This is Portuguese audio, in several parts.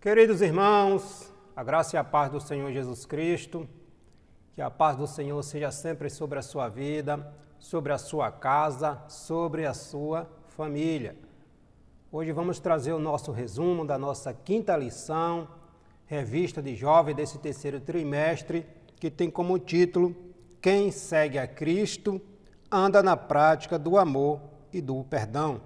Queridos irmãos, a graça e a paz do Senhor Jesus Cristo, que a paz do Senhor seja sempre sobre a sua vida, sobre a sua casa, sobre a sua família. Hoje vamos trazer o nosso resumo da nossa quinta lição, revista de jovem desse terceiro trimestre, que tem como título Quem segue a Cristo anda na prática do amor e do perdão.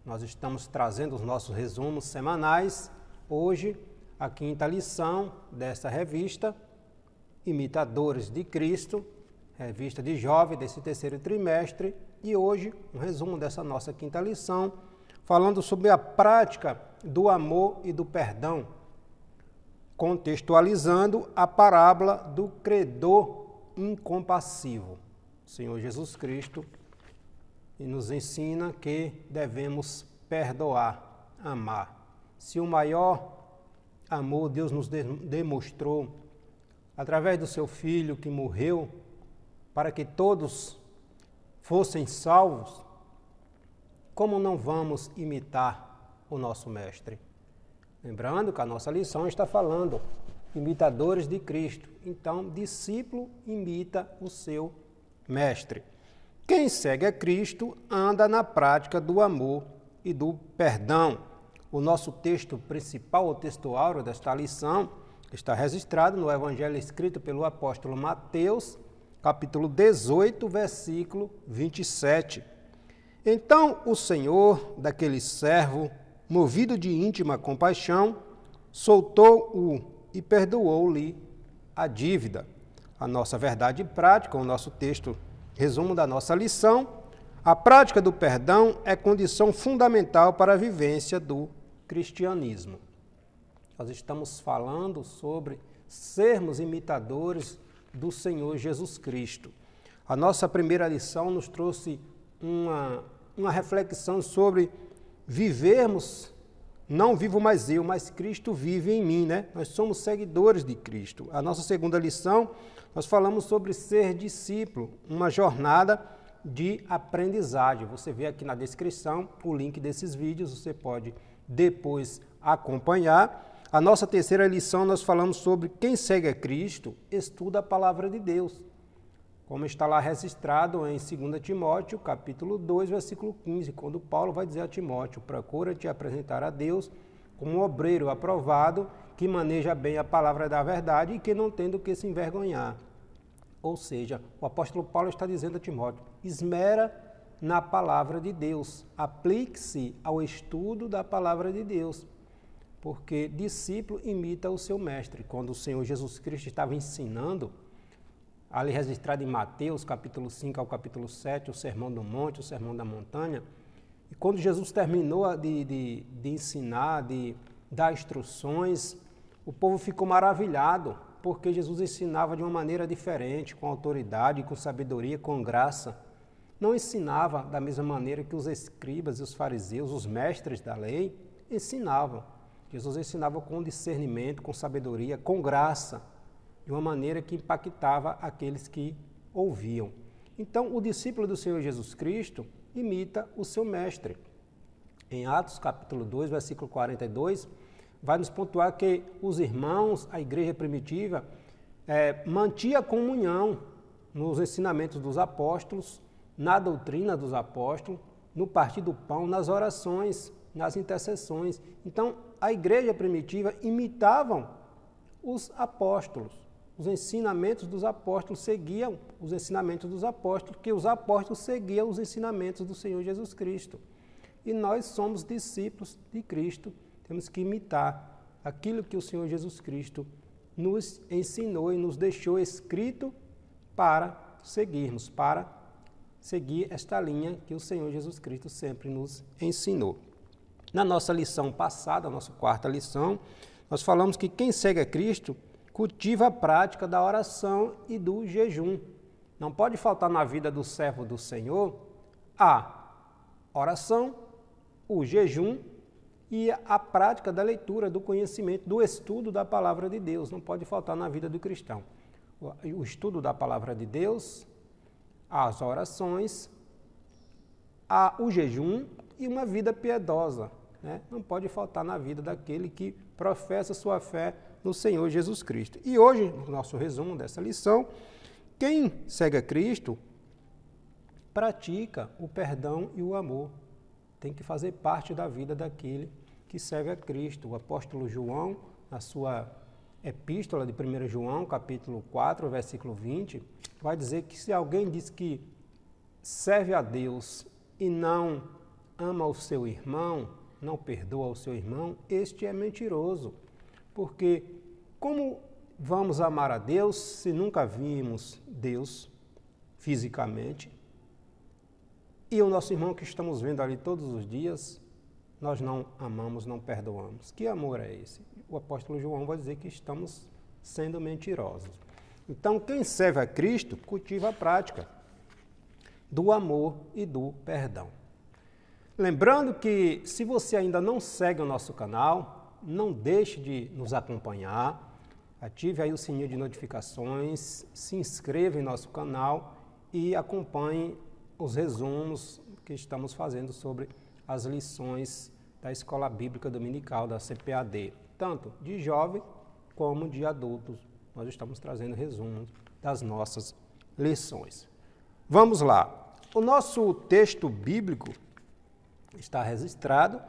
Nós estamos trazendo os nossos resumos semanais. Hoje, a quinta lição dessa revista, Imitadores de Cristo, revista de jovem desse terceiro trimestre, e hoje um resumo dessa nossa quinta lição, falando sobre a prática do amor e do perdão, contextualizando a parábola do credor incompassivo. O Senhor Jesus Cristo nos ensina que devemos perdoar, amar. Se o maior amor Deus nos demonstrou através do seu Filho que morreu para que todos fossem salvos, como não vamos imitar o nosso Mestre? Lembrando que a nossa lição está falando imitadores de Cristo. Então, discípulo imita o seu Mestre. Quem segue a Cristo anda na prática do amor e do perdão. O nosso texto principal, o texto áureo desta lição, está registrado no Evangelho escrito pelo apóstolo Mateus, capítulo 18, versículo 27. Então o Senhor daquele servo, movido de íntima compaixão, soltou-o e perdoou-lhe a dívida. A nossa verdade prática, o nosso texto, resumo da nossa lição, a prática do perdão é condição fundamental para a vivência do cristianismo. Nós estamos falando sobre sermos imitadores do Senhor Jesus Cristo. A nossa primeira lição nos trouxe uma reflexão sobre vivermos, não vivo mais eu, mas Cristo vive em mim, né? Nós somos seguidores de Cristo. A nossa segunda lição, nós falamos sobre ser discípulo, uma jornada de aprendizagem. Você vê aqui na descrição o link desses vídeos, você pode depois acompanhar. A nossa terceira lição nós falamos sobre quem segue a Cristo estuda a palavra de Deus, como está lá registrado em 2 Timóteo, capítulo 2, versículo 15, quando Paulo vai dizer a Timóteo: procura te apresentar a Deus como um obreiro aprovado, que maneja bem a palavra da verdade e que não tem do que se envergonhar. Ou seja, o apóstolo Paulo está dizendo a Timóteo: esmera na palavra de Deus, aplique-se ao estudo da palavra de Deus, porque discípulo imita o seu mestre. Quando o Senhor Jesus Cristo estava ensinando, ali registrado em Mateus, capítulo 5 ao capítulo 7, o Sermão do Monte, o Sermão da Montanha, e quando Jesus terminou de ensinar, de dar instruções, o povo ficou maravilhado, porque Jesus ensinava de uma maneira diferente, com autoridade, com sabedoria, com graça. Não ensinava da mesma maneira que os escribas e os fariseus, os mestres da lei, ensinavam. Jesus ensinava com discernimento, com sabedoria, com graça, de uma maneira que impactava aqueles que ouviam. Então, o discípulo do Senhor Jesus Cristo imita o seu mestre. Em Atos, capítulo 2, versículo 42, vai nos pontuar que os irmãos, a igreja primitiva, mantinha comunhão nos ensinamentos dos apóstolos, na doutrina dos apóstolos, no partir do pão, nas orações, nas intercessões. Então, a igreja primitiva imitavam os apóstolos. Os ensinamentos dos apóstolos seguiam os ensinamentos dos apóstolos, que os apóstolos seguiam os ensinamentos do Senhor Jesus Cristo. E nós somos discípulos de Cristo, temos que imitar aquilo que o Senhor Jesus Cristo nos ensinou e nos deixou escrito para seguirmos, para seguir esta linha que o Senhor Jesus Cristo sempre nos ensinou. Na nossa lição passada, a nossa quarta lição, nós falamos que quem segue a Cristo cultiva a prática da oração e do jejum. Não pode faltar na vida do servo do Senhor a oração, o jejum e a prática da leitura, do conhecimento, do estudo da palavra de Deus. Não pode faltar na vida do cristão. O estudo da palavra de Deus, as orações, o jejum e uma vida piedosa. né? Não pode faltar na vida daquele que professa sua fé no Senhor Jesus Cristo. E hoje, no nosso resumo dessa lição, quem segue a Cristo pratica o perdão e o amor. Tem que fazer parte da vida daquele que segue a Cristo. O apóstolo João, na sua epístola de 1 João, capítulo 4, versículo 20, vai dizer que se alguém diz que serve a Deus e não ama o seu irmão, não perdoa o seu irmão, este é mentiroso. Porque como vamos amar a Deus se nunca vimos Deus fisicamente? E o nosso irmão que estamos vendo ali todos os dias, nós não amamos, não perdoamos. Que amor é esse? O apóstolo João vai dizer que estamos sendo mentirosos. Então, quem serve a Cristo cultiva a prática do amor e do perdão. Lembrando que, se você ainda não segue o nosso canal, não deixe de nos acompanhar, ative aí o sininho de notificações, se inscreva em nosso canal e acompanhe os resumos que estamos fazendo sobre as lições da Escola Bíblica Dominical, da CPAD, tanto de jovem como de adultos. Nós estamos trazendo resumos das nossas lições. Vamos lá. O nosso texto bíblico está registrado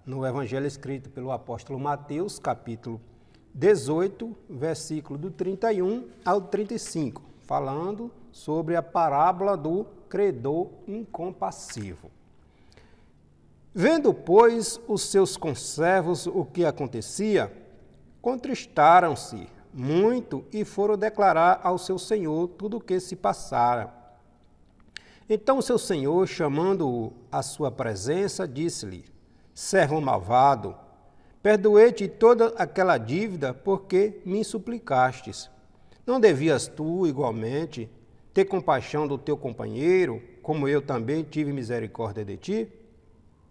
no Evangelho escrito pelo apóstolo Mateus, capítulo 18, versículo do 31 ao 35, falando sobre a parábola do credor incompassivo. Vendo, pois, os seus conservos o que acontecia, contristaram-se muito e foram declarar ao seu senhor tudo o que se passara. Então o seu senhor, chamando-o à sua presença, disse-lhe: servo malvado, perdoei-te toda aquela dívida porque me suplicastes. Não devias tu, igualmente, ter compaixão do teu companheiro, como eu também tive misericórdia de ti?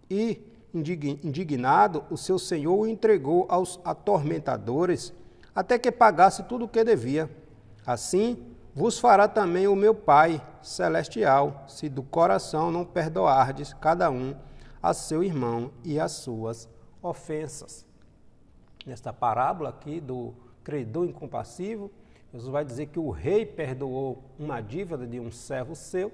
E, indignado, o seu senhor o entregou aos atormentadores, até que pagasse tudo o que devia. Assim vos fará também o meu Pai celestial, se do coração não perdoardes cada um a seu irmão e as suas ofensas. Nesta parábola aqui do credor incompassivo, Jesus vai dizer que o rei perdoou uma dívida de um servo seu.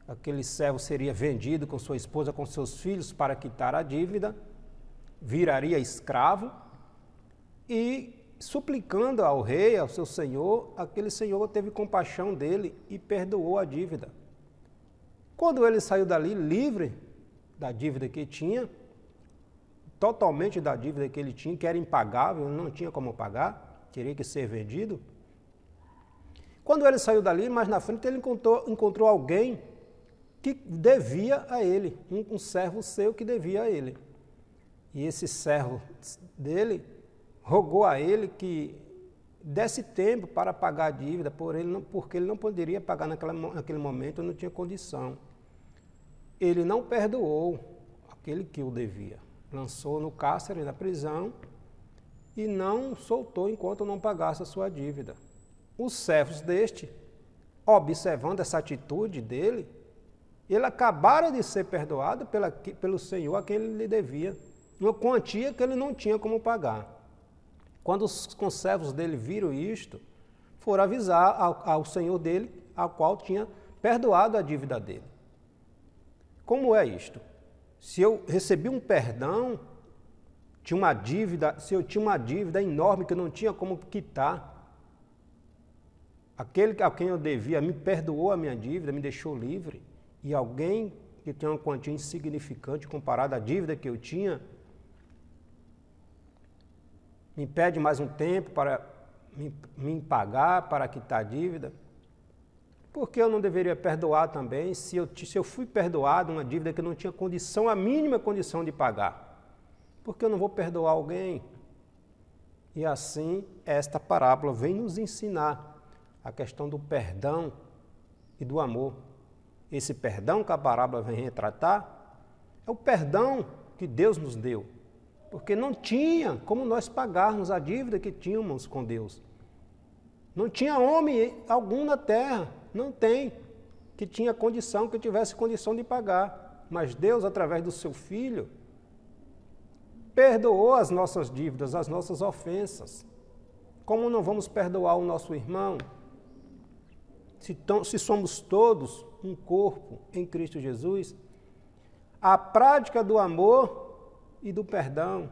Aquele servo seria vendido com sua esposa, com seus filhos, para quitar a dívida, viraria escravo e, suplicando ao rei, ao seu senhor, aquele senhor teve compaixão dele e perdoou a dívida. Quando ele saiu dali livre da dívida que tinha, totalmente da dívida que ele tinha, que era impagável, não tinha como pagar, teria que ser vendido. Quando ele saiu dali, mais na frente ele encontrou alguém que devia a ele, um servo seu que devia a ele. E esse servo dele rogou a ele que desse tempo para pagar a dívida, porque ele não poderia pagar naquele momento, não tinha condição. Ele não perdoou aquele que o devia. Lançou no cárcere, na prisão, e não soltou enquanto não pagasse a sua dívida. Os servos deste, observando essa atitude dele, ele acabara de ser perdoado pelo Senhor a quem ele lhe devia, uma quantia que ele não tinha como pagar. Quando os conservos dele viram isto, foram avisar ao Senhor dele, ao qual tinha perdoado a dívida dele. Como é isto? Se eu recebi um perdão, se eu tinha uma dívida enorme que eu não tinha como quitar, aquele a quem eu devia me perdoou a minha dívida, me deixou livre, e alguém que tem uma quantia insignificante comparada à dívida que eu tinha, me pede mais um tempo para me pagar, para quitar a dívida, por que eu não deveria perdoar também, se eu fui perdoado uma dívida que eu não tinha condição, a mínima condição de pagar? Por que eu não vou perdoar alguém? E assim, esta parábola vem nos ensinar a questão do perdão e do amor. Esse perdão que a parábola vem retratar é o perdão que Deus nos deu, porque não tinha como nós pagarmos a dívida que tínhamos com Deus. Não tinha homem algum na terra, não tem, que tivesse condição de pagar. Mas Deus, através do seu Filho, perdoou as nossas dívidas, as nossas ofensas. Como não vamos perdoar o nosso irmão? Se somos todos um corpo em Cristo Jesus, a prática do amor e do perdão,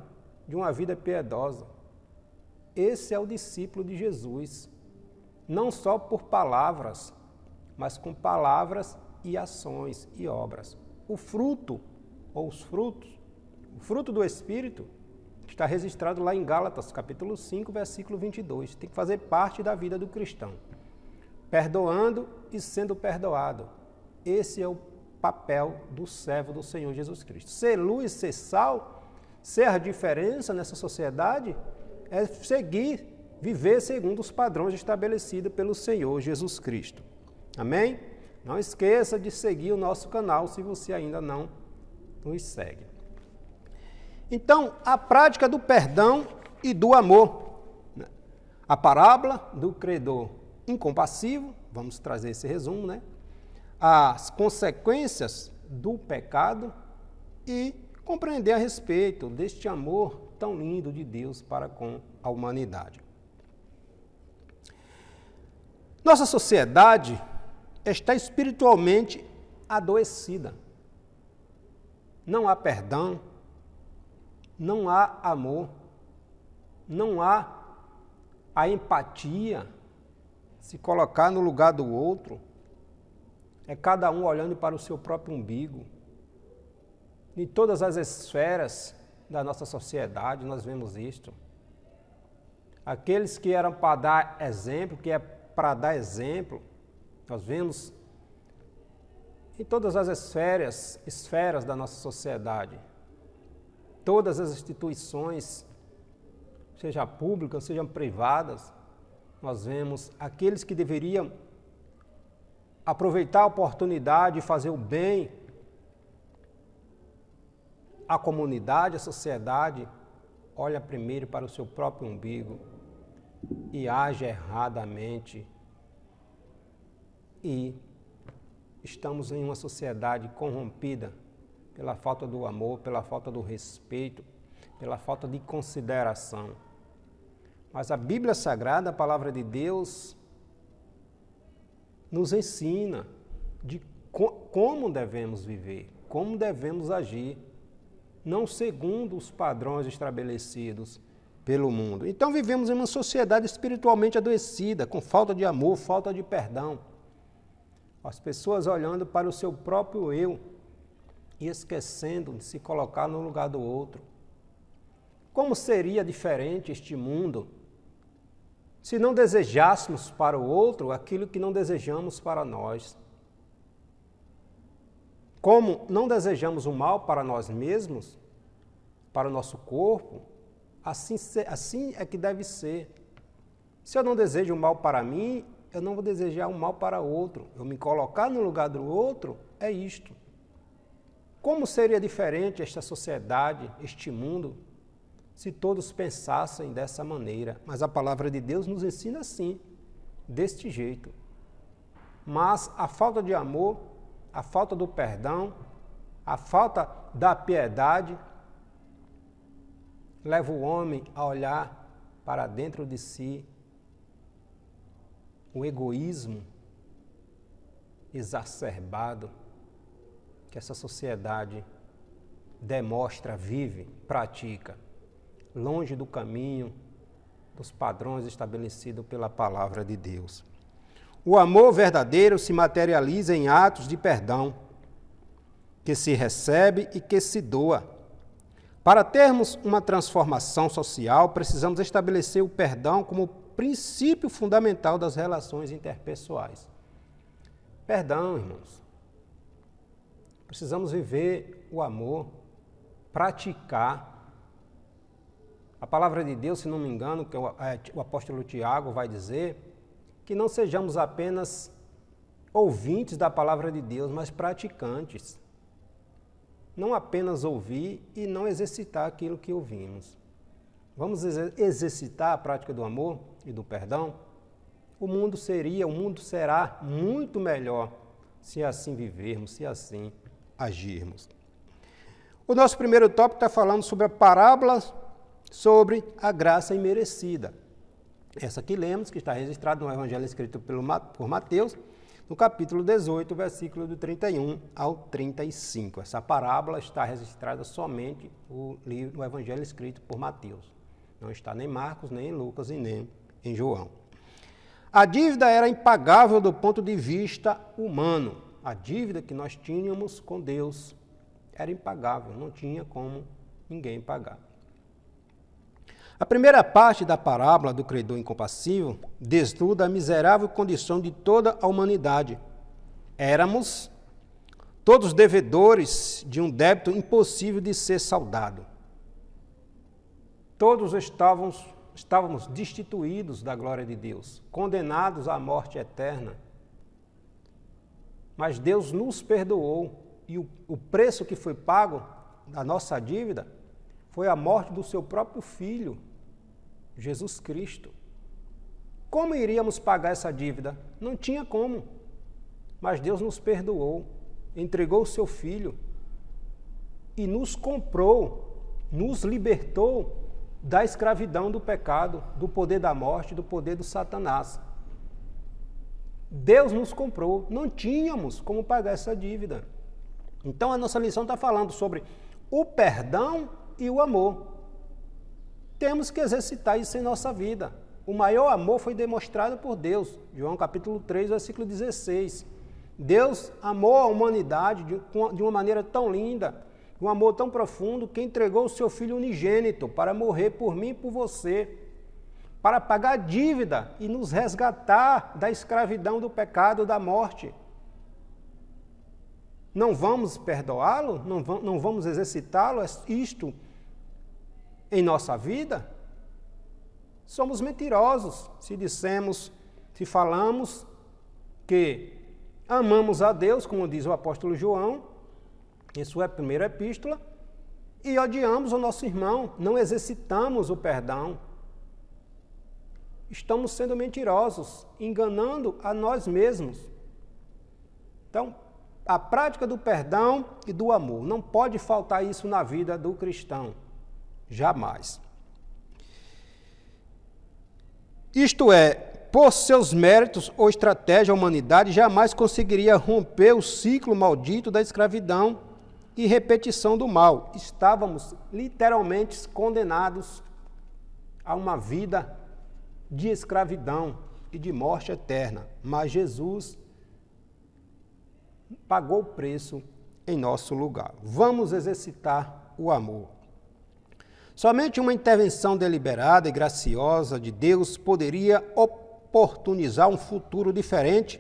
de uma vida piedosa. Esse é o discípulo de Jesus, não só por palavras, mas com palavras e ações e obras. O fruto, ou os frutos, o fruto do Espírito, está registrado lá em Gálatas, capítulo 5, versículo 22. Tem que fazer parte da vida do cristão. Perdoando e sendo perdoado. Esse é o papel do servo do Senhor Jesus Cristo. Ser luz, ser sal, ser a diferença nessa sociedade é viver segundo os padrões estabelecidos pelo Senhor Jesus Cristo. Amém? Não esqueça de seguir o nosso canal se você ainda não nos segue. Então, a prática do perdão e do amor. A parábola do credor incompassivo, vamos trazer esse resumo, né? As consequências do pecado e compreender a respeito deste amor tão lindo de Deus para com a humanidade. Nossa sociedade está espiritualmente adoecida. Não há perdão, não há amor, não há a empatia, se colocar no lugar do outro. É cada um olhando para o seu próprio umbigo. Em todas as esferas da nossa sociedade nós vemos isto. Aqueles que eram para dar exemplo, nós vemos em todas as esferas da nossa sociedade. Todas as instituições, sejam públicas, sejam privadas, nós vemos aqueles que deveriam aproveitar a oportunidade de fazer o bem à comunidade, à sociedade, olha primeiro para o seu próprio umbigo e age erradamente. E estamos em uma sociedade corrompida pela falta do amor, pela falta do respeito, pela falta de consideração. Mas a Bíblia Sagrada, a Palavra de Deus, nos ensina de como devemos viver, como devemos agir, não segundo os padrões estabelecidos pelo mundo. Então vivemos em uma sociedade espiritualmente adoecida, com falta de amor, falta de perdão. As pessoas olhando para o seu próprio eu e esquecendo de se colocar no lugar do outro. Como seria diferente este mundo se não desejássemos para o outro aquilo que não desejamos para nós? Como não desejamos o mal para nós mesmos, para o nosso corpo, assim é que deve ser. Se eu não desejo o mal para mim, eu não vou desejar o mal para outro. Eu me colocar no lugar do outro é isto. Como seria diferente esta sociedade, este mundo, se todos pensassem dessa maneira? Mas a palavra de Deus nos ensina assim, deste jeito. Mas a falta de amor, a falta do perdão, a falta da piedade, leva o homem a olhar para dentro de si. O egoísmo exacerbado que essa sociedade demonstra, vive, pratica, longe do caminho, dos padrões estabelecidos pela palavra de Deus. O amor verdadeiro se materializa em atos de perdão, que se recebe e que se doa. Para termos uma transformação social, precisamos estabelecer o perdão como princípio fundamental das relações interpessoais. Perdão, irmãos. Precisamos viver o amor, praticar. A palavra de Deus, se não me engano, que o apóstolo Tiago vai dizer, que não sejamos apenas ouvintes da palavra de Deus, mas praticantes. Não apenas ouvir e não exercitar aquilo que ouvimos. Vamos exercitar a prática do amor e do perdão? O mundo será muito melhor se assim vivermos, se assim agirmos. O nosso primeiro tópico está falando sobre a parábola sobre a graça imerecida. Essa que lemos, que está registrada no Evangelho escrito por Mateus, no capítulo 18, versículo do 31 ao 35. Essa parábola está registrada somente no Evangelho escrito por Mateus. Não está nem em Marcos, nem em Lucas e nem em João. A dívida era impagável do ponto de vista humano. A dívida que nós tínhamos com Deus era impagável, não tinha como ninguém pagar. A primeira parte da parábola do credor incompassível desnuda a miserável condição de toda a humanidade. Éramos todos devedores de um débito impossível de ser saldado. Todos estávamos destituídos da glória de Deus, condenados à morte eterna. Mas Deus nos perdoou e o preço que foi pago da nossa dívida foi a morte do seu próprio Filho, Jesus Cristo. Como iríamos pagar essa dívida? Não tinha como. Mas Deus nos perdoou, entregou o seu Filho e nos comprou, nos libertou da escravidão do pecado, do poder da morte, do poder do Satanás. Deus nos comprou, não tínhamos como pagar essa dívida. Então a nossa lição está falando sobre o perdão e o amor. Temos que exercitar isso em nossa vida. O maior amor foi demonstrado por Deus. João capítulo 3, versículo 16. Deus amou a humanidade de uma maneira tão linda, um amor tão profundo, que entregou o seu Filho unigênito para morrer por mim e por você, para pagar a dívida e nos resgatar da escravidão do pecado, da morte. Não vamos perdoá-lo? Não vamos exercitá-lo? Isto em nossa vida? Somos mentirosos se falamos que amamos a Deus, como diz o apóstolo João, em sua primeira epístola, e odiamos o nosso irmão, não exercitamos o perdão. Estamos sendo mentirosos, enganando a nós mesmos. Então, a prática do perdão e do amor, não pode faltar isso na vida do cristão. Jamais. Isto é, por seus méritos ou estratégia, a humanidade jamais conseguiria romper o ciclo maldito da escravidão e repetição do mal. Estávamos literalmente condenados a uma vida de escravidão e de morte eterna. Mas Jesus pagou o preço em nosso lugar. Vamos exercitar o amor. Somente uma intervenção deliberada e graciosa de Deus poderia oportunizar um futuro diferente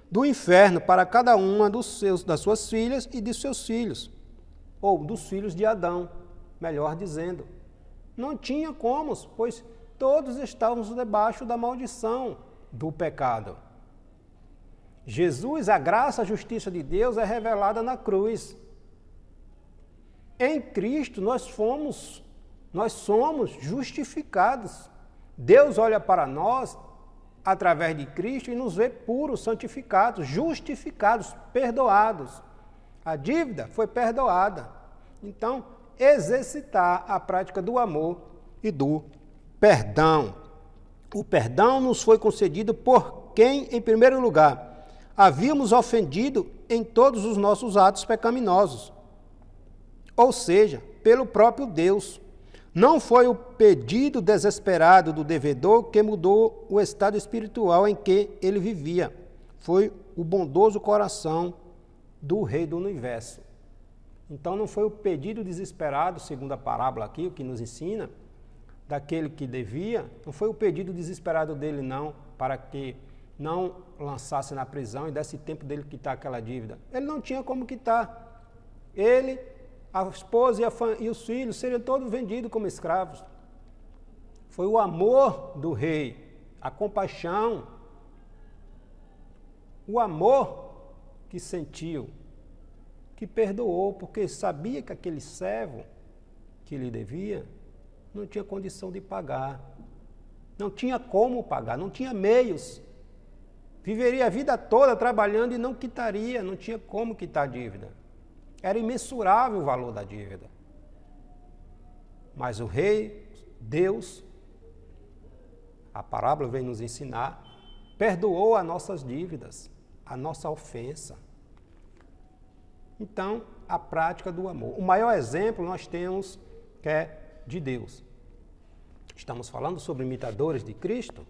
do inferno para cada uma das suas filhas e de seus filhos, ou dos filhos de Adão, melhor dizendo. Não tinha como, pois todos estávamos debaixo da maldição do pecado. Jesus, a graça, a justiça de Deus é revelada na cruz. Em Cristo nós somos justificados. Deus olha para nós através de Cristo e nos vê puros, santificados, justificados, perdoados. A dívida foi perdoada. Então, exercitar a prática do amor e do perdão. O perdão nos foi concedido por quem, em primeiro lugar, havíamos ofendido em todos os nossos atos pecaminosos. Ou seja, pelo próprio Deus. Não foi o pedido desesperado do devedor que mudou o estado espiritual em que ele vivia. Foi o bondoso coração do Rei do Universo. Então não foi o pedido desesperado, segundo a parábola aqui, o que nos ensina, daquele que devia, não foi o pedido desesperado dele não, para que não lançasse na prisão e desse tempo dele quitar aquela dívida. Ele não tinha como quitar. Ele, a esposa e os filhos seriam todos vendidos como escravos. Foi o amor do rei, a compaixão, o amor que sentiu, que perdoou, porque sabia que aquele servo que lhe devia não tinha condição de pagar, não tinha como pagar, não tinha meios. Viveria a vida toda trabalhando e não quitaria, não tinha como quitar a dívida. Era imensurável o valor da dívida. Mas o rei, Deus, a parábola vem nos ensinar, perdoou as nossas dívidas, a nossa ofensa. Então, a prática do amor. O maior exemplo nós temos que é de Deus. Estamos falando sobre imitadores de Cristo,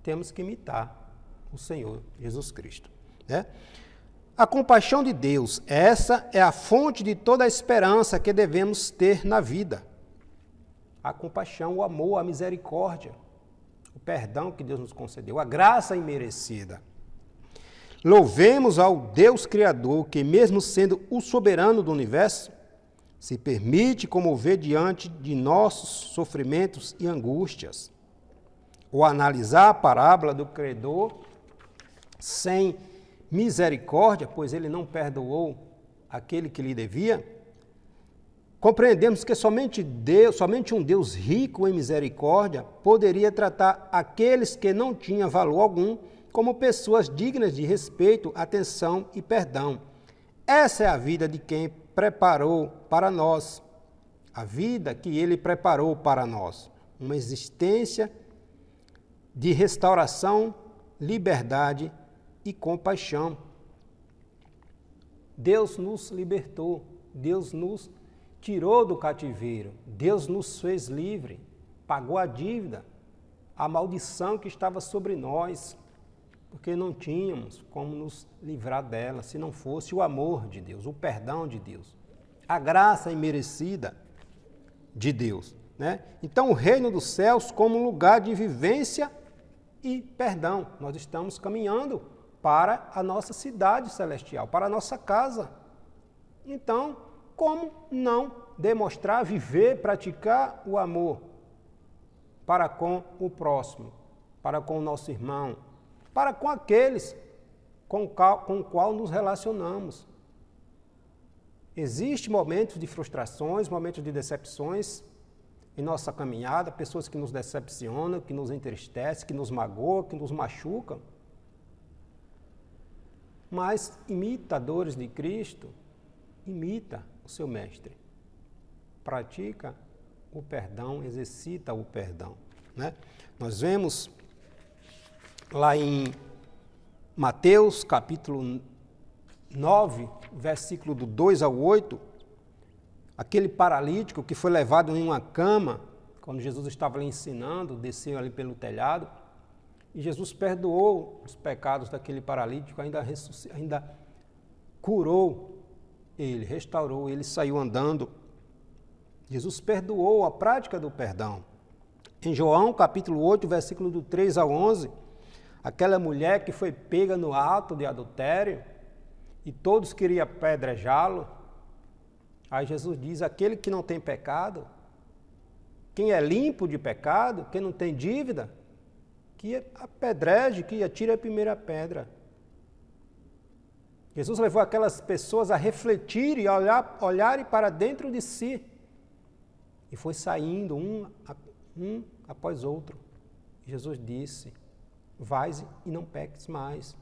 temos que imitar o Senhor Jesus Cristo, né? A compaixão de Deus, essa é a fonte de toda a esperança que devemos ter na vida. A compaixão, o amor, a misericórdia, o perdão que Deus nos concedeu, a graça imerecida. Louvemos ao Deus Criador, que mesmo sendo o soberano do universo, se permite comover diante de nossos sofrimentos e angústias. Ou analisar a parábola do credor sem misericórdia, pois ele não perdoou aquele que lhe devia, compreendemos que somente um Deus rico em misericórdia poderia tratar aqueles que não tinham valor algum como pessoas dignas de respeito, atenção e perdão. Essa é a vida de quem preparou para nós, a vida que ele preparou para nós, uma existência de restauração, liberdade e compaixão. Deus nos libertou, Deus nos tirou do cativeiro, Deus nos fez livre, pagou a dívida, a maldição que estava sobre nós, porque não tínhamos como nos livrar dela, se não fosse o amor de Deus, o perdão de Deus, a graça imerecida de Deus, né? Então, o reino dos céus como lugar de vivência e perdão. Nós estamos caminhando para a nossa cidade celestial, para a nossa casa. Então, como não demonstrar, viver, praticar o amor para com o próximo, para com o nosso irmão, para com aqueles com o qual nos relacionamos? Existem momentos de frustrações, momentos de decepções em nossa caminhada, pessoas que nos decepcionam, que nos entristecem, que nos magoam, que nos machucam. Mas imitadores de Cristo, imita o seu mestre. Pratica o perdão, exercita o perdão, né? Nós vemos lá em Mateus, capítulo 9, versículo do 2 ao 8, aquele paralítico que foi levado em uma cama, quando Jesus estava ali ensinando, desceu ali pelo telhado, e Jesus perdoou os pecados daquele paralítico, ainda curou ele, restaurou ele, saiu andando. Jesus perdoou, a prática do perdão. Em João, capítulo 8, versículo do 3 ao 11, aquela mulher que foi pega no ato de adultério e todos queriam apedrejá-lo. Aí Jesus diz, aquele que não tem pecado, quem é limpo de pecado, quem não tem dívida, que apedreje, que atire a primeira pedra. Jesus levou aquelas pessoas a refletirem, a olharem para dentro de si. E foi saindo um após outro. Jesus disse, vais e não peques mais.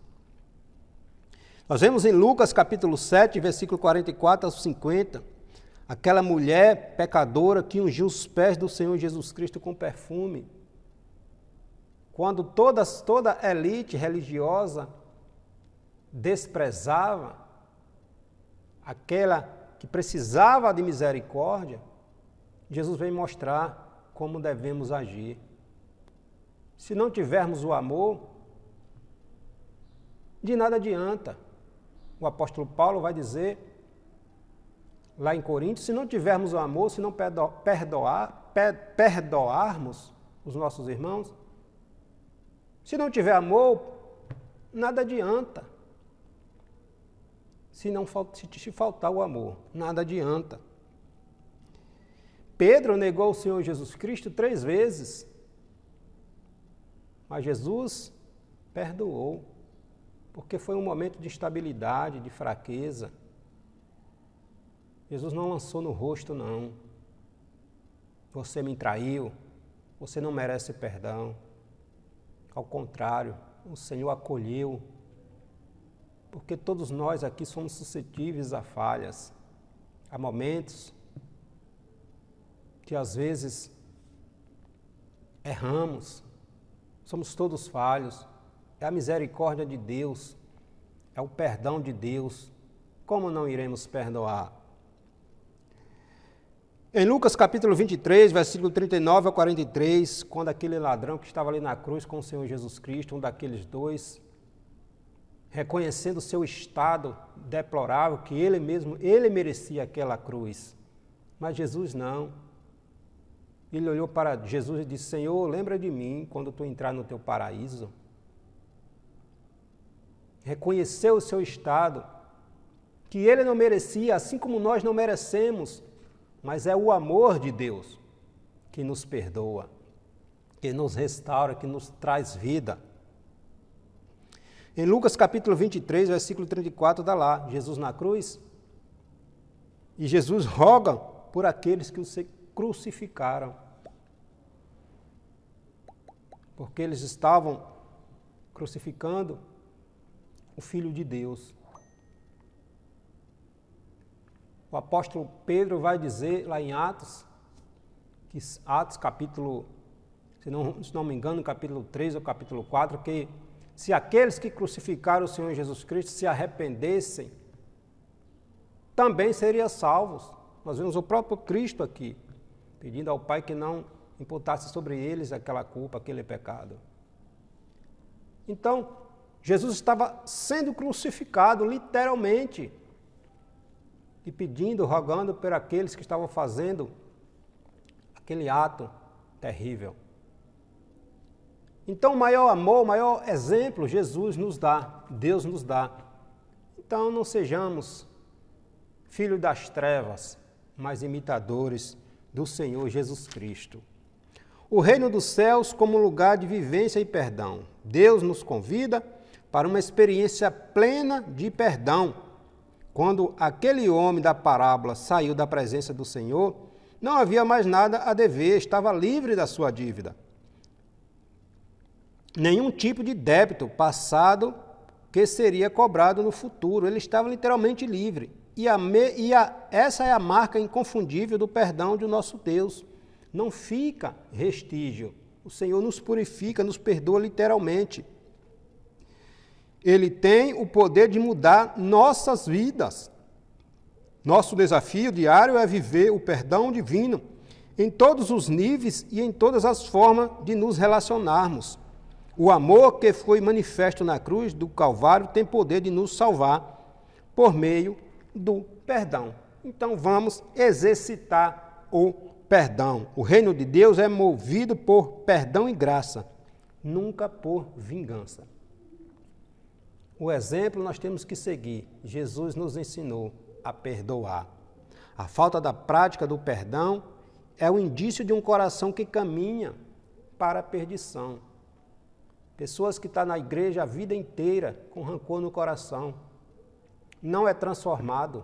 Nós vemos em Lucas capítulo 7, versículo 44 ao 50, aquela mulher pecadora que ungiu os pés do Senhor Jesus Cristo com perfume. Quando toda a elite religiosa desprezava aquela que precisava de misericórdia, Jesus vem mostrar como devemos agir. Se não tivermos o amor, de nada adianta. O apóstolo Paulo vai dizer, lá em Coríntios, se não tivermos o amor, se não perdoarmos os nossos irmãos, se não tiver amor, nada adianta. Se te faltar o amor, nada adianta. Pedro negou o Senhor Jesus Cristo 3 vezes, mas Jesus perdoou, porque foi um momento de instabilidade, de fraqueza. Jesus não lançou no rosto, não. Você me traiu, você não merece perdão. Ao contrário, o Senhor acolheu, porque todos nós aqui somos suscetíveis a falhas. Há momentos que às vezes erramos, somos todos falhos, é a misericórdia de Deus, é o perdão de Deus. Como não iremos perdoar? Em Lucas capítulo 23, versículo 39 a 43, quando aquele ladrão que estava ali na cruz com o Senhor Jesus Cristo, um daqueles dois, reconhecendo o seu estado deplorável, que ele merecia aquela cruz, mas Jesus não. Ele olhou para Jesus e disse: Senhor, lembra de mim quando tu entrar no teu paraíso. Reconheceu o seu estado, que ele não merecia, assim como nós não merecemos, mas é o amor de Deus que nos perdoa, que nos restaura, que nos traz vida. Em Lucas capítulo 23, versículo 34, dá lá, Jesus na cruz, e Jesus roga por aqueles que o crucificaram, porque eles estavam crucificando o Filho de Deus. O apóstolo Pedro vai dizer lá em Atos, que Atos capítulo, se não me engano, capítulo 3 ou capítulo 4, que se aqueles que crucificaram o Senhor Jesus Cristo se arrependessem, também seriam salvos. Nós vemos o próprio Cristo aqui, pedindo ao Pai que não imputasse sobre eles aquela culpa, aquele pecado. Então, Jesus estava sendo crucificado, literalmente, e pedindo, rogando por aqueles que estavam fazendo aquele ato terrível. Então, o maior amor, o maior exemplo, Jesus nos dá, Deus nos dá. Então, não sejamos filhos das trevas, mas imitadores do Senhor Jesus Cristo. O reino dos céus como lugar de vivência e perdão. Deus nos convida para uma experiência plena de perdão. Quando aquele homem da parábola saiu da presença do Senhor, não havia mais nada a dever, estava livre da sua dívida. Nenhum tipo de débito passado que seria cobrado no futuro. Ele estava literalmente livre. Essa é a marca inconfundível do perdão de nosso Deus. Não fica restígio. O Senhor nos purifica, nos perdoa literalmente. Ele tem o poder de mudar nossas vidas. Nosso desafio diário é viver o perdão divino em todos os níveis e em todas as formas de nos relacionarmos. O amor que foi manifesto na cruz do Calvário tem poder de nos salvar por meio do perdão. Então vamos exercitar o perdão. O reino de Deus é movido por perdão e graça, nunca por vingança. O exemplo nós temos que seguir. Jesus nos ensinou a perdoar. A falta da prática do perdão é o indício de um coração que caminha para a perdição. Pessoas que estão na igreja a vida inteira com rancor no coração. Não é transformado.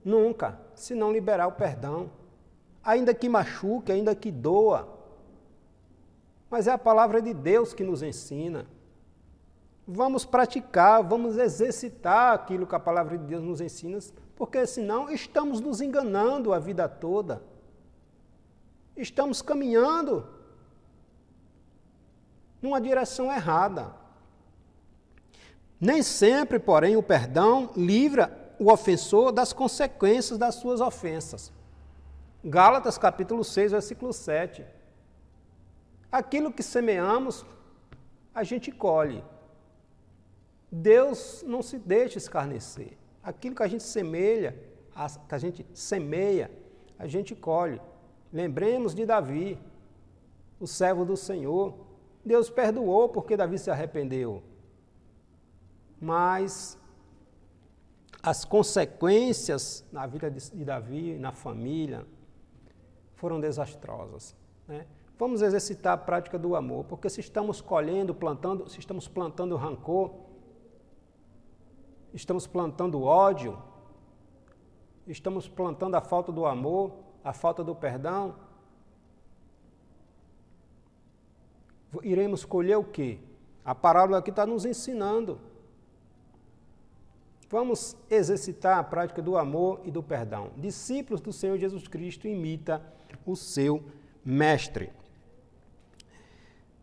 Nunca, se não liberar o perdão. Ainda que machuque, ainda que doa. Mas é a palavra de Deus que nos ensina. Vamos praticar, vamos exercitar aquilo que a palavra de Deus nos ensina, porque senão estamos nos enganando a vida toda. Estamos caminhando numa direção errada. Nem sempre, porém, o perdão livra o ofensor das consequências das suas ofensas. Gálatas capítulo 6, versículo 7. Aquilo que semeamos, a gente colhe. Deus não se deixa escarnecer. Aquilo que a gente semeia, a gente colhe. Lembremos de Davi, o servo do Senhor. Deus perdoou porque Davi se arrependeu. Mas as consequências na vida de Davi, na família, foram desastrosas, né? Vamos exercitar a prática do amor, porque se estamos plantando rancor, estamos plantando ódio, estamos plantando a falta do amor, a falta do perdão, iremos colher o quê? A parábola aqui está nos ensinando. Vamos exercitar a prática do amor e do perdão. Discípulos do Senhor Jesus Cristo imita o seu mestre.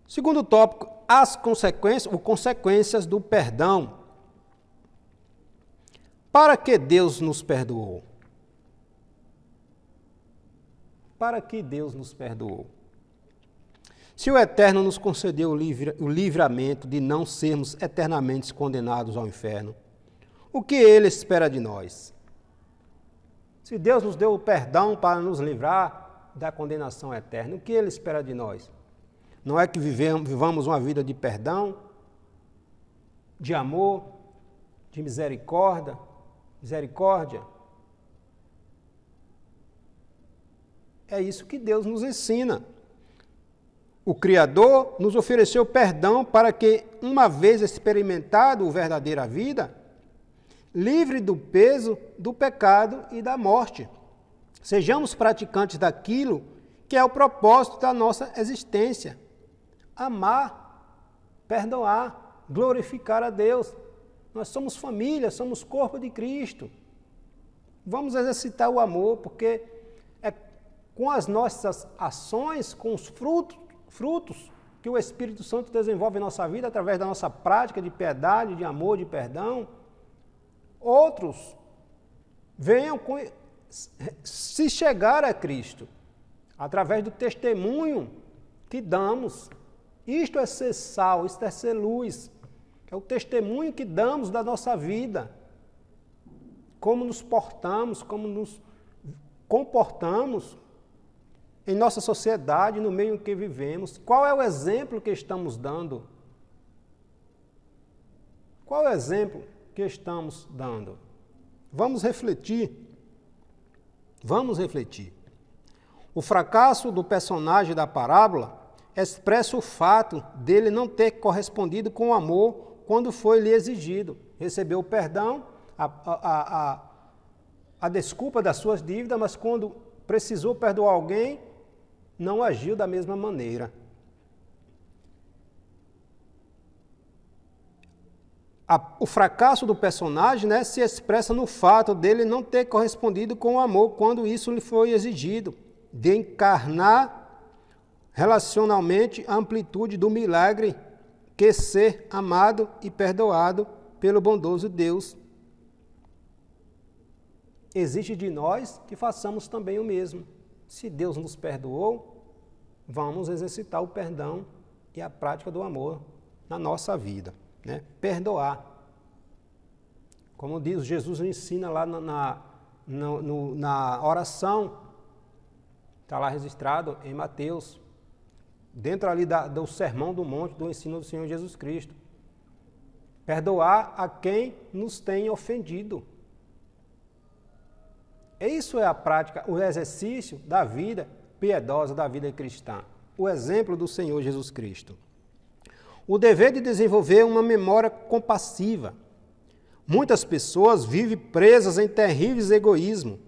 Segundo tópico, as consequências do perdão. Para que Deus nos perdoou? Para que Deus nos perdoou? Se o Eterno nos concedeu o livramento de não sermos eternamente condenados ao inferno, o que Ele espera de nós? Se Deus nos deu o perdão para nos livrar da condenação eterna, o que Ele espera de nós? Não é que vivamos uma vida de perdão, de amor, de misericórdia? É isso que Deus nos ensina. O Criador nos ofereceu perdão para que, uma vez experimentado a verdadeira vida, livre do peso do pecado e da morte, sejamos praticantes daquilo que é o propósito da nossa existência: amar, perdoar, glorificar a Deus. Nós somos família, somos corpo de Cristo. Vamos exercitar o amor, porque é com as nossas ações, com os frutos que o Espírito Santo desenvolve em nossa vida, através da nossa prática de piedade, de amor, de perdão, outros venham se chegar a Cristo, através do testemunho que damos. Isto é ser sal, isto é ser luz. É o testemunho que damos da nossa vida, como nos portamos, como nos comportamos em nossa sociedade, no meio em que vivemos. Qual é o exemplo que estamos dando? Qual é o exemplo que estamos dando? Vamos refletir. Vamos refletir. O fracasso do personagem da parábola expressa o fato dele não ter correspondido com o amor quando foi lhe exigido. Recebeu o perdão, a desculpa das suas dívidas, mas quando precisou perdoar alguém, não agiu da mesma maneira. O fracasso do personagem, se expressa no fato dele não ter correspondido com o amor quando isso lhe foi exigido, de encarnar relacionalmente a amplitude do milagre que ser amado e perdoado pelo bondoso Deus exige de nós que façamos também o mesmo. Se Deus nos perdoou, vamos exercitar o perdão e a prática do amor na nossa vida. Perdoar. Como diz, Jesus ensina lá na oração, está lá registrado em Mateus, dentro ali do Sermão do Monte, do ensino do Senhor Jesus Cristo. Perdoar a quem nos tem ofendido. Isso é a prática, o exercício da vida piedosa, da vida cristã. O exemplo do Senhor Jesus Cristo. O dever de desenvolver uma memória compassiva. Muitas pessoas vivem presas em terríveis egoísmo.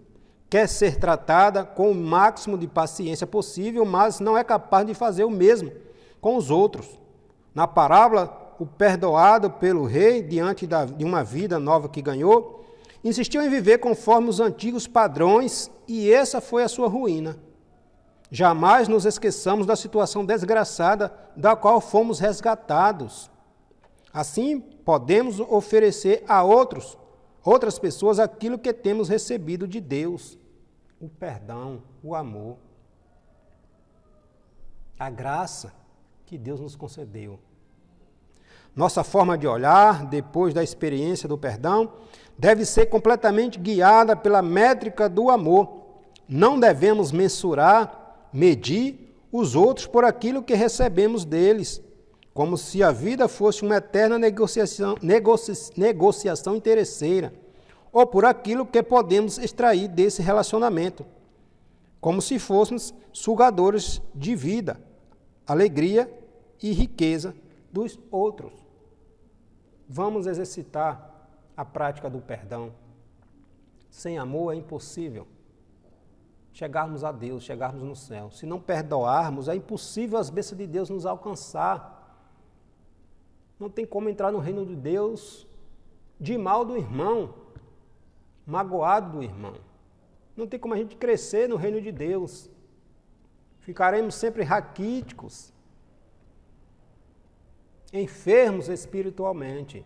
Quer ser tratada com o máximo de paciência possível, mas não é capaz de fazer o mesmo com os outros. Na parábola, o perdoado pelo rei, diante de uma vida nova que ganhou, insistiu em viver conforme os antigos padrões e essa foi a sua ruína. Jamais nos esqueçamos da situação desgraçada da qual fomos resgatados. Assim, podemos oferecer a outras pessoas aquilo que temos recebido de Deus. O perdão, o amor, a graça que Deus nos concedeu. Nossa forma de olhar, depois da experiência do perdão, deve ser completamente guiada pela métrica do amor. Não devemos mensurar, medir os outros por aquilo que recebemos deles, como se a vida fosse uma eterna negociação interesseira, ou por aquilo que podemos extrair desse relacionamento, como se fôssemos sugadores de vida, alegria e riqueza dos outros. Vamos exercitar a prática do perdão. Sem amor é impossível chegarmos a Deus, chegarmos no céu. Se não perdoarmos, é impossível as bênçãos de Deus nos alcançar. Não tem como entrar no reino de Deus de mal do irmão, magoado do irmão. Não tem como a gente crescer no reino de Deus. Ficaremos sempre raquíticos, enfermos espiritualmente.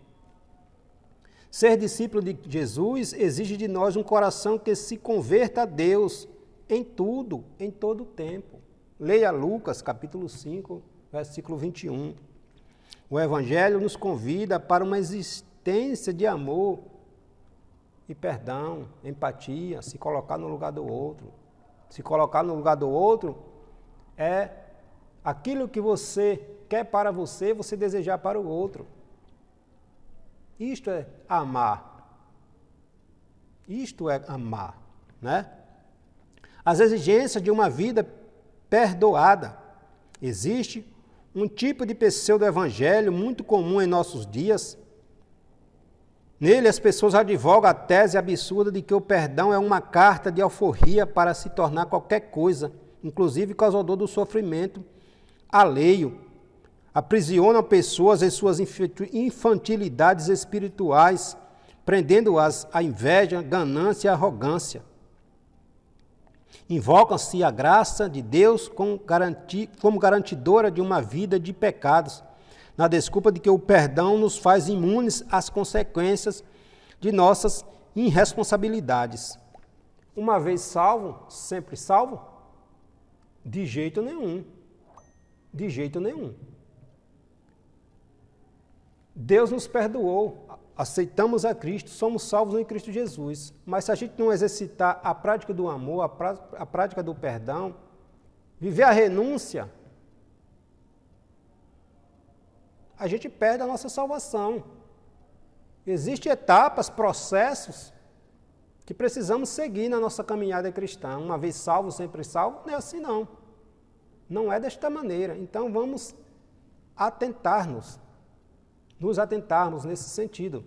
Ser discípulo de Jesus exige de nós um coração que se converta a Deus em tudo, em todo o tempo. Leia Lucas, capítulo 5, versículo 21. O Evangelho nos convida para uma existência de amor e perdão, empatia, se colocar no lugar do outro. Se colocar no lugar do outro é aquilo que você quer para você, você desejar para o outro. Isto é amar. Isto é amar, né? As exigências de uma vida perdoada. Existe um tipo de pseudo-evangelho muito comum em nossos dias. Nele, as pessoas advogam a tese absurda de que o perdão é uma carta de alforria para se tornar qualquer coisa, inclusive causador do sofrimento alheio. Aprisionam pessoas em suas infantilidades espirituais, prendendo-as à inveja, ganância e arrogância. Invocam-se a graça de Deus como garantidora de uma vida de pecados, na desculpa de que o perdão nos faz imunes às consequências de nossas irresponsabilidades. Uma vez salvo, sempre salvo? De jeito nenhum. De jeito nenhum. Deus nos perdoou, aceitamos a Cristo, somos salvos em Cristo Jesus. Mas se a gente não exercitar a prática do amor, a prática do perdão, viver a renúncia, a gente perde a nossa salvação. Existem etapas, processos que precisamos seguir na nossa caminhada cristã. Uma vez salvo, sempre salvo, não é assim não. Não é desta maneira. Então vamos nos atentarmos nesse sentido.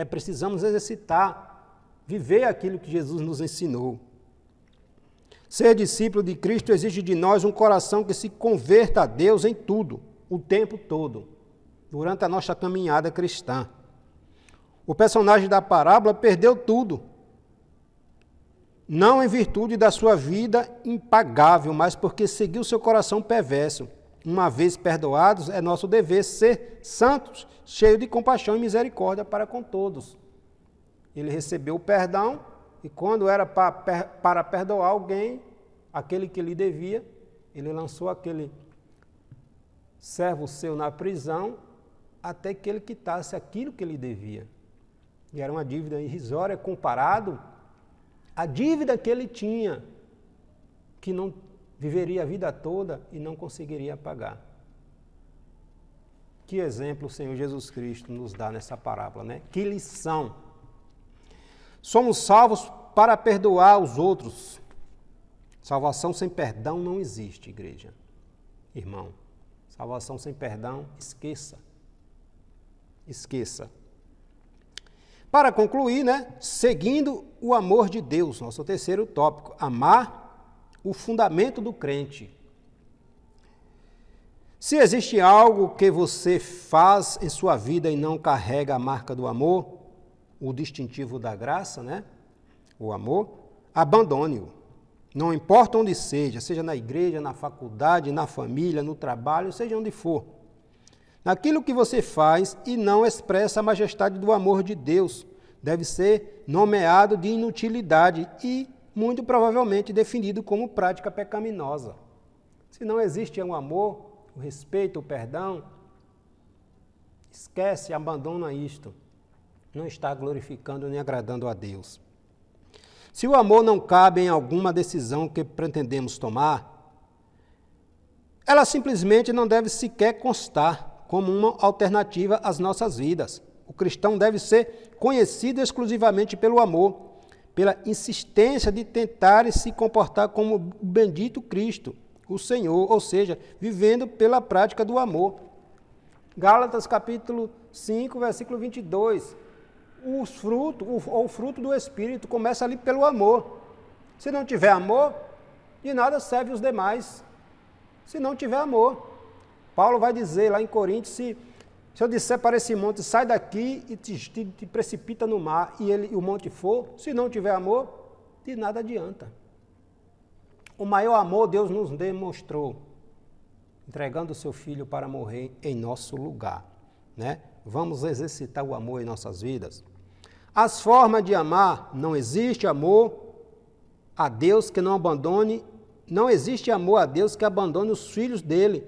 Precisamos exercitar, viver aquilo que Jesus nos ensinou. Ser discípulo de Cristo exige de nós um coração que se converta a Deus em tudo, o tempo todo, durante a nossa caminhada cristã. O personagem da parábola perdeu tudo, não em virtude da sua vida impagável, mas porque seguiu seu coração perverso. Uma vez perdoados, é nosso dever ser santos, cheios de compaixão e misericórdia para com todos. Ele recebeu o perdão e quando era para perdoar alguém, aquele que lhe devia, ele lançou aquele servo seu na prisão até que ele quitasse aquilo que lhe devia. E era uma dívida irrisória comparado à dívida que ele tinha, que não viveria a vida toda e não conseguiria pagar. Que exemplo o Senhor Jesus Cristo nos dá nessa parábola, né? Que lição! Somos salvos para perdoar os outros. Salvação sem perdão não existe, igreja. Irmão, salvação sem perdão, esqueça. Esqueça. Para concluir, seguindo o amor de Deus, nosso terceiro tópico, amar o fundamento do crente. Se existe algo que você faz em sua vida e não carrega a marca do amor, o distintivo da graça, o amor, abandone-o. Não importa onde seja na igreja, na faculdade, na família, no trabalho, seja onde for. Naquilo que você faz e não expressa a majestade do amor de Deus, deve ser nomeado de inutilidade e muito provavelmente definido como prática pecaminosa. Se não existe o amor, o respeito, o perdão, esquece, abandona isto. Não está glorificando nem agradando a Deus. Se o amor não cabe em alguma decisão que pretendemos tomar, ela simplesmente não deve sequer constar como uma alternativa às nossas vidas. O cristão deve ser conhecido exclusivamente pelo amor, pela insistência de tentar se comportar como o bendito Cristo, o Senhor, ou seja, vivendo pela prática do amor. Gálatas capítulo 5, versículo 22. O fruto do Espírito começa ali pelo amor. Se não tiver amor, de nada serve os demais. Se não tiver amor. Paulo vai dizer lá em Coríntios, Se eu disser para esse monte, sai daqui e te precipita no mar, e o monte for, se não tiver amor, de nada adianta. O maior amor Deus nos demonstrou, entregando o seu Filho para morrer em nosso lugar, né? Vamos exercitar o amor em nossas vidas. As formas de amar, não existe amor a Deus que não abandone, não existe amor a Deus que abandone os filhos dele,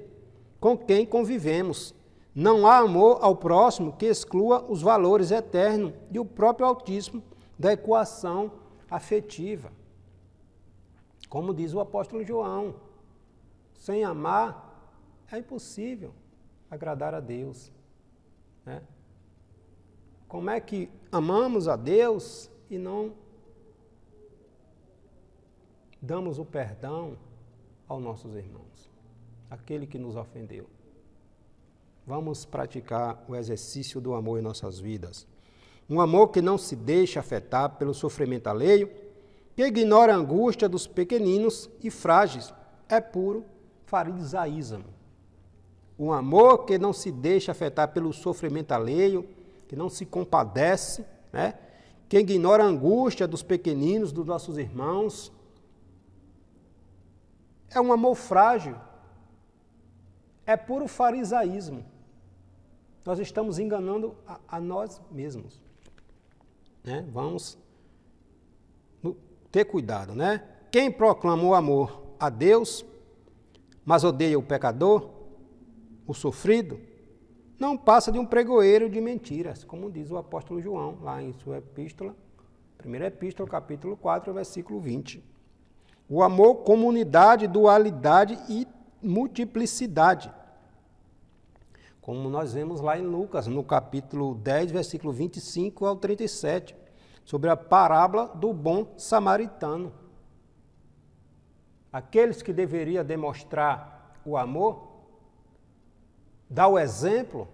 com quem convivemos. Não há amor ao próximo que exclua os valores eternos e o próprio Altíssimo da equação afetiva. Como diz o apóstolo João, sem amar é impossível agradar a Deus, né? Como é que amamos a Deus e não damos o perdão aos nossos irmãos, aquele que nos ofendeu? Vamos praticar o exercício do amor em nossas vidas. Um amor que não se deixa afetar pelo sofrimento alheio, que ignora a angústia dos pequeninos e frágeis, é puro farisaísmo. Um amor que não se deixa afetar pelo sofrimento alheio, que não se compadece, né? Que ignora a angústia dos pequeninos, dos nossos irmãos, é um amor frágil, é puro farisaísmo. Nós estamos enganando a nós mesmos, né? Vamos ter cuidado, né? Quem proclama o amor a Deus, mas odeia o pecador, o sofrido, não passa de um pregoeiro de mentiras, como diz o apóstolo João, lá em sua epístola, primeira epístola, capítulo 4, versículo 20. O amor como unidade, dualidade e multiplicidade. Como nós vemos lá em Lucas, no capítulo 10, versículo 25 ao 37, sobre a parábola do bom samaritano. Aqueles que deveriam demonstrar o amor, dar o exemplo,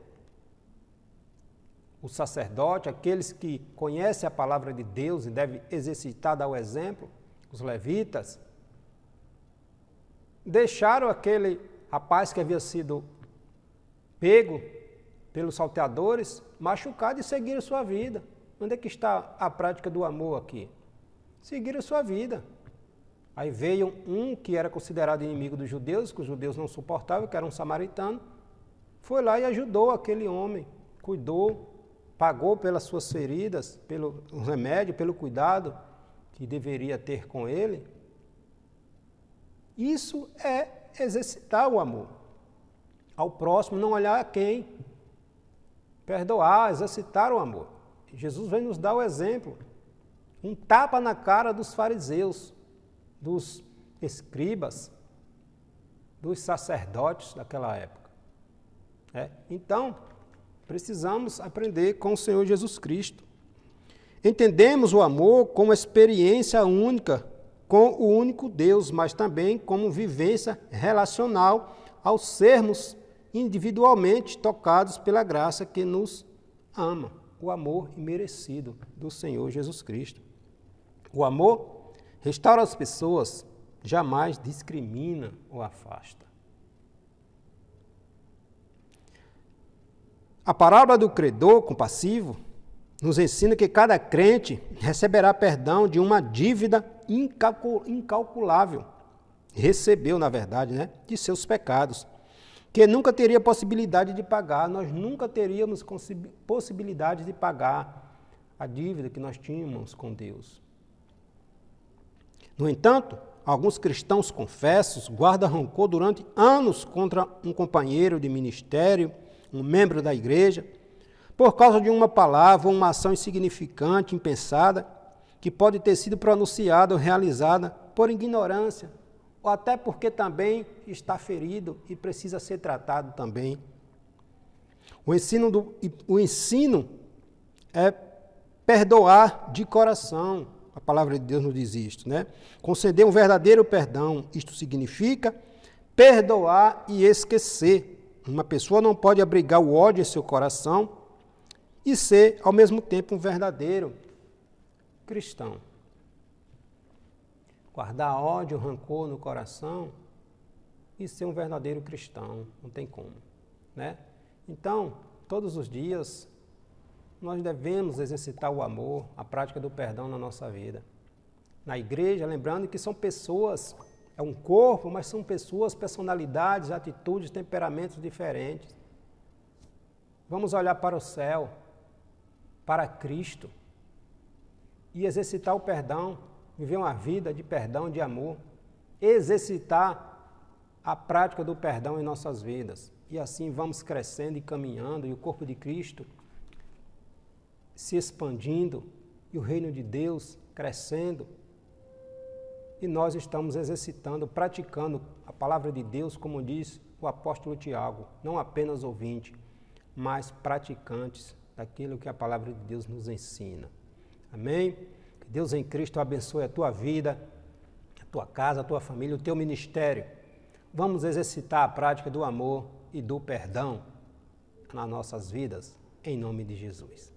o sacerdote, aqueles que conhecem a palavra de Deus e devem exercitar, dar o exemplo, os levitas, deixaram aquele rapaz que havia sido pego pelos salteadores, machucado, e seguiram sua vida. Onde é que está a prática do amor aqui? Seguiram sua vida. Aí veio um que era considerado inimigo dos judeus, que os judeus não suportavam, que era um samaritano, foi lá e ajudou aquele homem, cuidou, pagou pelas suas feridas, pelo remédio, pelo cuidado que deveria ter com ele. Isso é exercitar o amor ao próximo, não olhar a quem, perdoar, exercitar o amor. Jesus vem nos dar o exemplo, um tapa na cara dos fariseus, dos escribas, dos sacerdotes daquela época. Então, precisamos aprender com o Senhor Jesus Cristo. Entendemos o amor como experiência única com o único Deus, mas também como vivência relacional ao sermos individualmente tocados pela graça que nos ama, o amor imerecido do Senhor Jesus Cristo. O amor restaura as pessoas, jamais discrimina ou afasta. A parábola do credor compassivo nos ensina que cada crente receberá perdão de uma dívida incalculável. Recebeu, na verdade, né, de seus pecados, que nunca teria possibilidade de pagar. Nós nunca teríamos possibilidade de pagar a dívida que nós tínhamos com Deus. No entanto, alguns cristãos confessos guardam rancor durante anos contra um companheiro de ministério, um membro da igreja, por causa de uma palavra ou uma ação insignificante, impensada, que pode ter sido pronunciada ou realizada por ignorância, ou até porque também está ferido e precisa ser tratado também. O ensino é perdoar de coração. A palavra de Deus nos diz isto, né? Conceder um verdadeiro perdão, isto significa perdoar e esquecer. Uma pessoa não pode abrigar o ódio em seu coração e ser, ao mesmo tempo, um verdadeiro cristão. Guardar ódio, rancor no coração e ser um verdadeiro cristão, não tem como, né? Então, todos os dias, nós devemos exercitar o amor, a prática do perdão na nossa vida. Na igreja, lembrando que são pessoas, é um corpo, mas são pessoas, personalidades, atitudes, temperamentos diferentes. Vamos olhar para o céu, para Cristo, e exercitar o perdão, viver uma vida de perdão, de amor, exercitar a prática do perdão em nossas vidas. E assim vamos crescendo e caminhando, e o corpo de Cristo se expandindo, e o reino de Deus crescendo. E nós estamos exercitando, praticando a palavra de Deus, como diz o apóstolo Tiago, não apenas ouvinte, mas praticantes daquilo que a palavra de Deus nos ensina. Amém? Que Deus em Cristo abençoe a tua vida, a tua casa, a tua família, o teu ministério. Vamos exercitar a prática do amor e do perdão nas nossas vidas, em nome de Jesus.